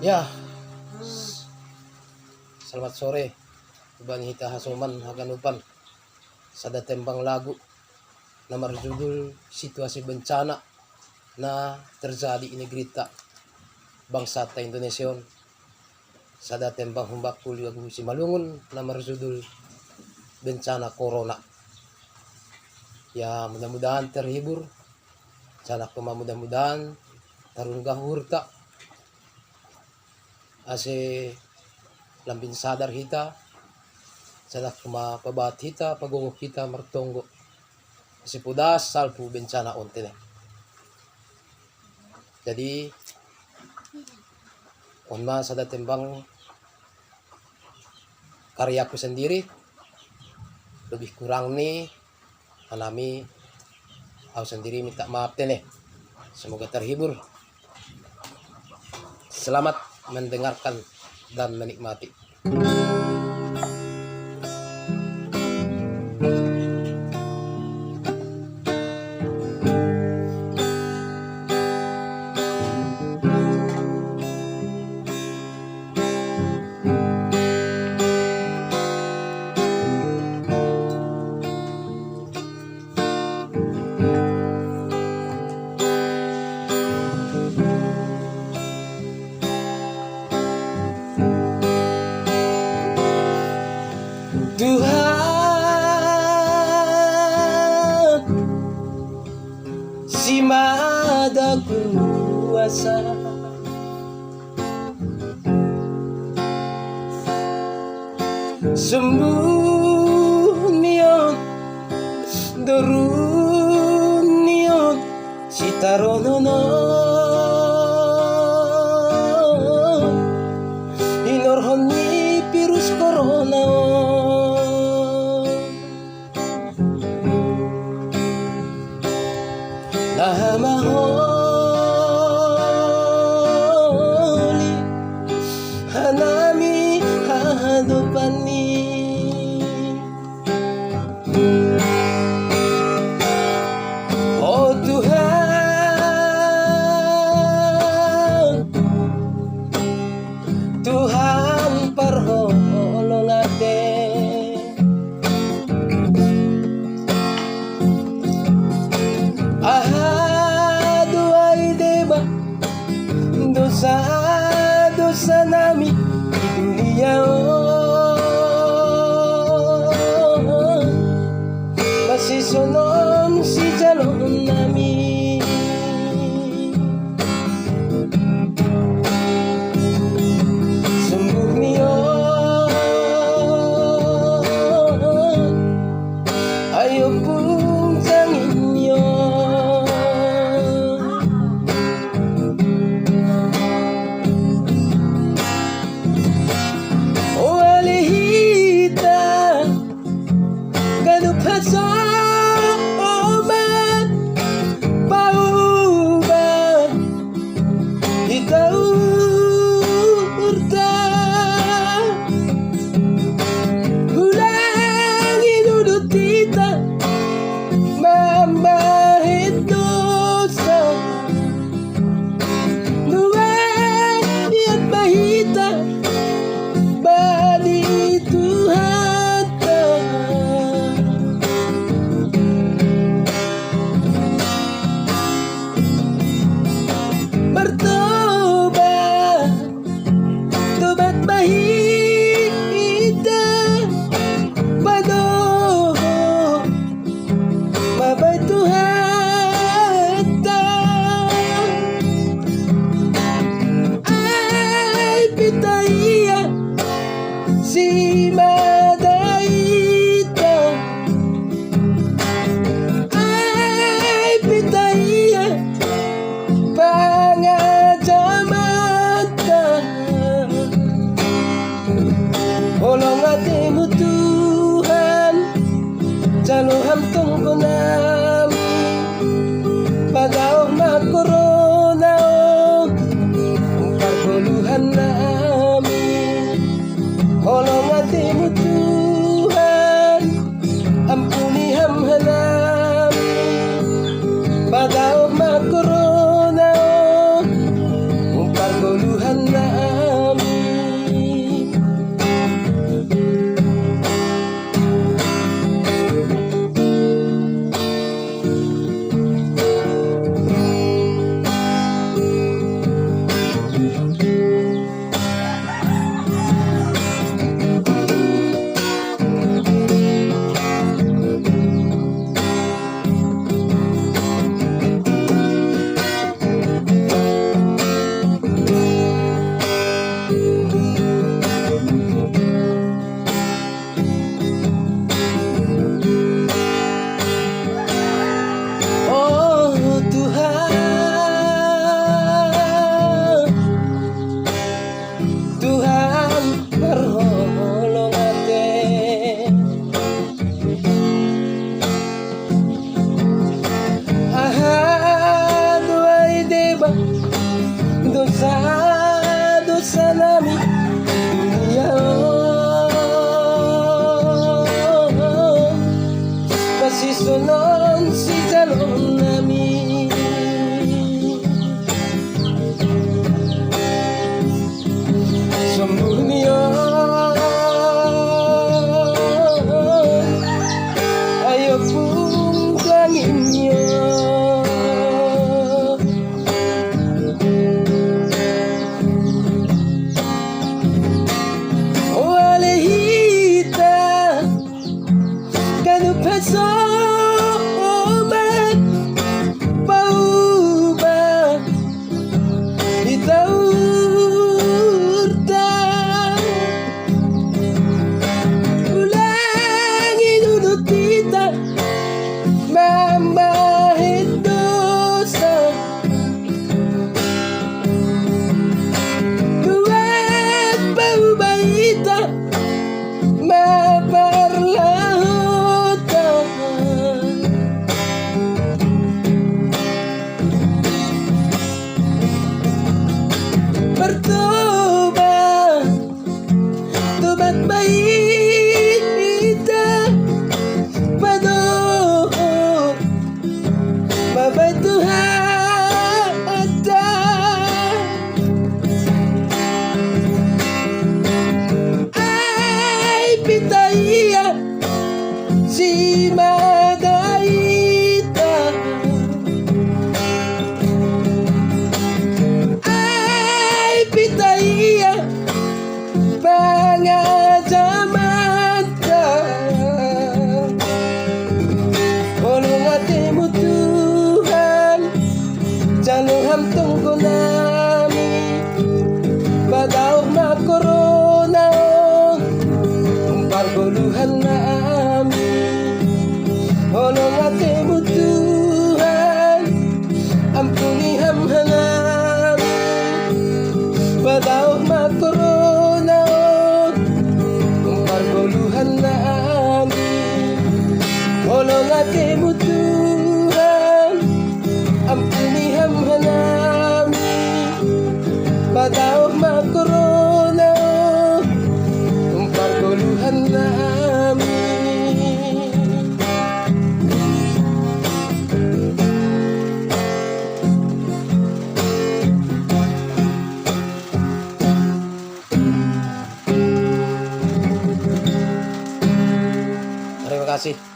Ya, selamat sore. Ibang hita hasuman haganupan sada tembang lagu na berjudul situasi bencana na terjadi di negeri ta bangsa ta Indonesia. Sada tembang humbakul lagu si Malungun na berjudul bencana corona. Ya, mudah-mudahan terhibur. Sana mudah-mudahan tarun gahur ta ase lambing sadar hita sanak pabat hita pagungok kita martonggo ase pudas salpu bencana ontene. Jadi onma sada tembang karyaku sendiri lebih kurang nih anami aku sendiri minta maaf tene. Semoga terhibur. Selamat mendengarkan dan menikmati. Tuhan si Maha Kuasa, sembunyian dorunian si taronono inorhoni virus corona. Nahamaholi hanami hadupani oh Tuhan, Tuhan parholong ate dosa nami di dunia masih sonon si jalon nami sembuh niyo ayo pun jangin niyo Sunon si jalon namin. Sumurniyon ayaw pong langin niyo. Walehita kanupaso si Madaita ay pitaya pangajaman ka ulong ate mo Tuhan jalong hamtong ko namin badaw makorona parguluhan na olong ate mo Tuhan ampuni hamhanam badaw makorona parguluhan na amin olong ate mo Tuhan ampuni hamhanam badaw makorona parguluhan na Terima kasih.